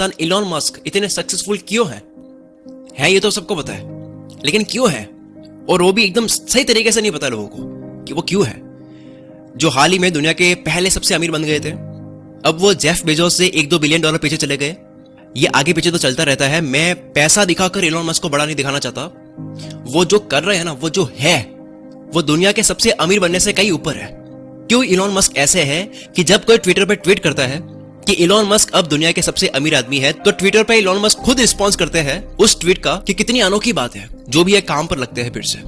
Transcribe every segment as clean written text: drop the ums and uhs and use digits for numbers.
इंसान Elon Musk इतने successful क्यों है ये तो सबको पता है, लेकिन क्यों है, और वो भी एकदम सही तरीके से नहीं पता लोगों को कि वो क्यों है। जो हाल ही में दुनिया के पहले सबसे अमीर बन गए थे, अब वो जेफ बेजोस से $1-2 बिलियन पीछे चले गए। ये आगे पीछे तो चलता रहता है। मैं पैसा दिखाकर इलॉन मस्क को बड़ा नहीं दिखाना चाहता। वो जो कर रहे हैं ना, वो जो है, वो दुनिया के सबसे अमीर बनने से कहीं ऊपर है। क्यों इलॉन मस्क ऐसे है कि जब कोई ट्विटर पर ट्वीट करता है कि इलॉन मस्क अब दुनिया के सबसे अमीर आदमी है, तो ट्विटर पे इलॉन मस्क खुद रिस्पॉन्स करते हैं उस ट्वीट का कि कितनी अनोखी बात है, जो भी है काम पर लगते हैं फिर से।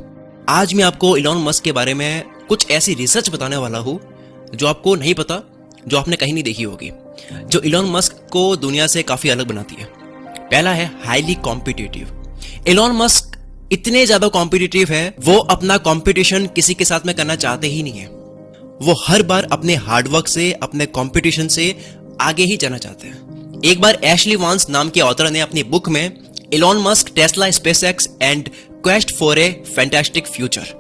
आज मैं आपको इलॉन मस्क के बारे में कुछ ऐसी रिसर्च बताने वाला हूं जो आपको नहीं पता, जो आपने कहीं नहीं देखी होगी, जो इलॉन मस्क को दुनिया से काफी अलग बनाती है। पहला है हाईली कॉम्पिटिटिव। इलॉन मस्क इतने ज्यादा कॉम्पिटिटिव है, वो अपना कॉम्पिटिशन किसी के साथ में करना चाहते ही नहीं है। वो हर बार अपने हार्डवर्क से, अपने कॉम्पिटिशन से आगे ही जाना चाहते हैं। एक बार एशली वांस नाम के ऑथर ने अपनी बुक में Elon Musk, Tesla, SpaceX and quest for a fantastic future,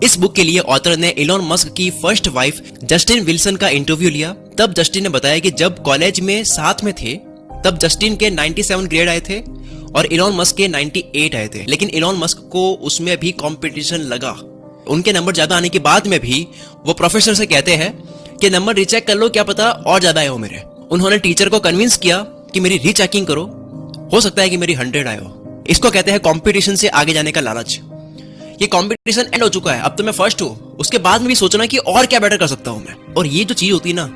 इस बुक के लिए ऑथर ने इलॉन मस्क की फर्स्ट वाइफ जस्टिन विल्सन का इंटरव्यू लिया। तब जस्टिन ने बताया कि जब कॉलेज में साथ में थे, तब जस्टिन के 97 ग्रेड आए थे और इलॉन मस्क के 98 आए थे, लेकिन इलॉन मस्क को उसमें भी कंपटीशन लगा। उनके नंबर ज्यादा आने के बाद में भी वो प्रोफेसर से कहते हैं कि नंबर रीचेक कर लो, क्या पता और ज्यादा आए हो मेरे। उन्होंने टीचर को कन्विंस किया कि मेरी रीचेकिंग करो, हो सकता है कि मेरी 100 आए हो। इसको कहते हैं कंपटीशन से आगे जाने का लालच। ये कंपटीशन एंड हो चुका है, अब तो मैं फर्स्ट हूं, उसके बाद में भी सोचना कि और क्या बेटर कर सकता हूं मैं। और ये जो चीज होती है ना,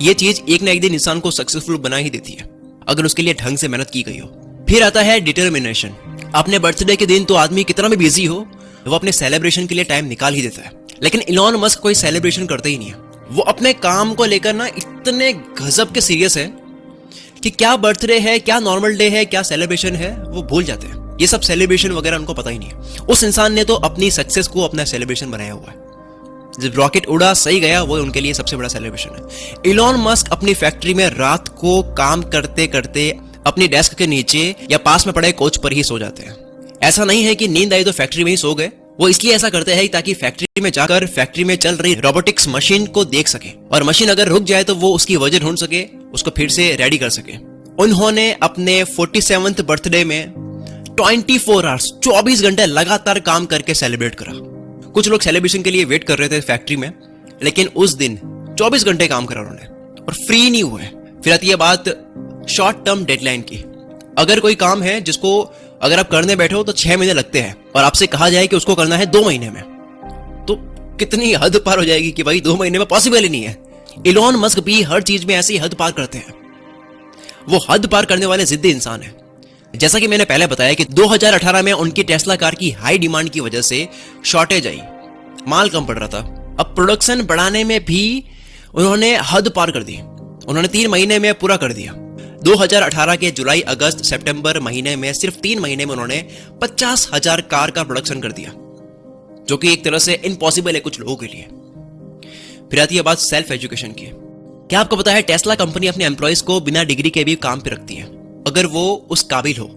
ये चीज एक ना एक दिन इंसान को सक्सेसफुल बना ही देती है, अगर उसके लिए ढंग से मेहनत की गई हो। फिर आता है डिटर्मिनेशन। अपने बर्थडे के दिन तो आदमी कितना भी बिजी हो, वो अपने सेलिब्रेशन के लिए टाइम निकाल ही देता है, लेकिन इलॉन मस्क कोई सेलिब्रेशन करते ही नहीं है। वो अपने काम को लेकर ना इतने गजब के सीरियस है कि क्या बर्थडे है, क्या नॉर्मल डे है, क्या सेलिब्रेशन है, वो भूल जाते हैं। ये सब सेलिब्रेशन वगैरह उनको पता ही नहीं है। उस इंसान ने तो अपनी सक्सेस को अपना सेलिब्रेशन बनाया हुआ है। जब रॉकेट उड़ा, सही गया, वो उनके लिए सबसे बड़ा सेलिब्रेशन है। इलॉन मस्क अपनी फैक्ट्री में रात को काम करते करते अपनी डेस्क के नीचे या पास में पड़े कोच पर ही सो जाते हैं। ऐसा नहीं है कि नींद आई तो फैक्ट्री में ही सो गए, वो इसलिए ऐसा करते हैं ताकि फैक्ट्री में जाकर फैक्ट्री में चल रही रोबोटिक्स मशीन को देख सके, और मशीन अगर रुक जाए तो वो उसकी वजह ढूंढ सके, उसको फिर से रेडी कर सके। उन्होंने अपने 47th बर्थडे में 24 आवर्स 24 घंटे लगातार काम करके सेलिब्रेट करा। कुछ लोग सेलिब्रेशन के लिए वेट कर रहे थे फैक्ट्री में, लेकिन उस दिन 24 घंटे काम करा उन्होंने और फ्री नहीं हुए। फिर आती है बात शॉर्ट टर्म डेडलाइन की। अगर कोई काम है जिसको अगर आप करने बैठे हो तो 6 महीने लगते हैं, और आपसे कहा जाए कि उसको करना है 2 महीने में, तो कितनी हद पार हो जाएगी कि भाई 2 महीने में पॉसिबल ही नहीं है। इलॉन मस्क भी हर चीज में ऐसी हद पार करते हैं। वो हद पार करने वाले जिद्दी इंसान है। जैसा कि मैंने पहले बताया कि 2018 में उनकी टेस्ला कार की हाई डिमांड की वजह से शॉर्टेज आई, माल कम पड़ रहा था। अब प्रोडक्शन बढ़ाने में भी उन्होंने हद पार कर दी। उन्होंने 3 महीने में पूरा कर दिया। 2018 के जुलाई, अगस्त, सितंबर महीने में, सिर्फ 3 महीने में उन्होंने 50,000 कार का प्रोडक्शन कर दिया, जो कि एक तरह से इम्पॉसिबल है कुछ लोगों के लिए। फिर आती है बात सेल्फ एजुकेशन की। क्या आपको पता है टेस्ला कंपनी अपने एम्प्लॉयज को बिना डिग्री के भी काम पे रखती है, अगर वो उस काबिल हो।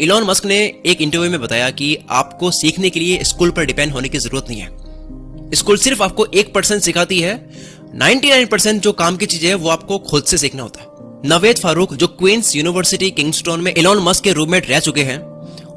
इलॉन मस्क ने एक इंटरव्यू में बताया कि आपको सीखने के लिए स्कूल पर डिपेंड होने की जरूरत नहीं है। स्कूल सिर्फ आपको 1% सिखाती है, 99% जो काम की चीजें है वो आपको खुद से सीखना होता है। नवेद फारूक, जो क्वींस यूनिवर्सिटी किंगस्टन में इलॉन मस्क के रूममेट रह चुके हैं,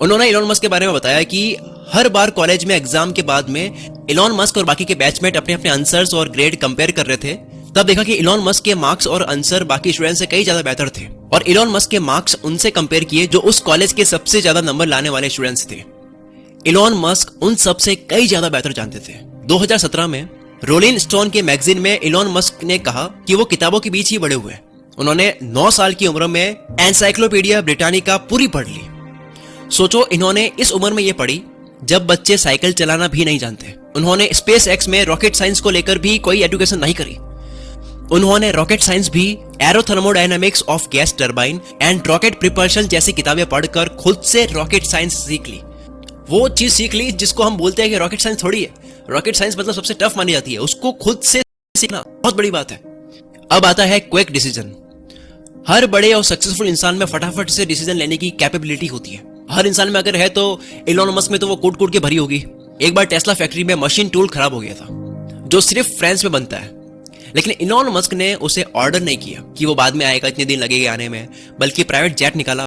उन्होंने इलॉन मस्क के बारे में बताया कि हर बार कॉलेज में एग्जाम के बाद में इलॉन मस्क और बाकी के बैचमेट अपने अपने आंसर्स और ग्रेड कंपेयर कर रहे थे, तब देखा कि इलॉन मस्क के मार्क्स और आंसर बाकी स्टूडेंट्स से कई ज्यादा बेहतर थे, और इलॉन मस्क के मार्क्स उनसे कंपेयर किए जो उस कॉलेज के सबसे ज्यादा नंबर लाने वाले स्टूडेंट्स थे। इलॉन मस्क उन सबसे कई ज्यादा बेहतर जानते थे। 2017 में रोलिंग स्टोन के मैगजीन में इलॉन मस्क ने कहा कि वो किताबों के बीच ही बड़े हुए। उन्होंने 9 साल की उम्र में एनसाइक्लोपीडिया ब्रिटानिका पूरी पढ़ ली। सोचो, इन्होंने इस उम्र में ये पढ़ी जब बच्चे साइकिल चलाना भी नहीं जानते। उन्होंने स्पेस एक्स में रॉकेट साइंस को लेकर भी कोई एजुकेशन नहीं करी। उन्होंने रॉकेट साइंस भी aerothermodynamics of gas turbine and rocket propulsion जैसी किताबें पढ़कर खुद से रॉकेट साइंस सीख ली। वो चीज सीख ली जिसको हम बोलते हैं कि रॉकेट साइंस थोड़ी है। रॉकेट साइंस मतलब सबसे टफ मानी जाती है, उसको खुद से सीखना बहुत बड़ी बात है। अब आता है क्विक डिसीजन। हर बड़े और सक्सेसफुल इंसान में फटाफट से डिसीजन लेने की कैपेबिलिटी होती है। हर इंसान में अगर है तो इलॉन मस्क में तो वो कूट कूट के भरी होगी। एक बार टेस्ला फैक्ट्री में मशीन टूल खराब हो गया था, जो सिर्फ फ्रांस में बनता है। लेकिन इलॉन मस्क ने उसे ऑर्डर नहीं किया कि वो बाद में आएगा, इतने दिन लगेगा आने में, बल्कि प्राइवेट जेट निकाला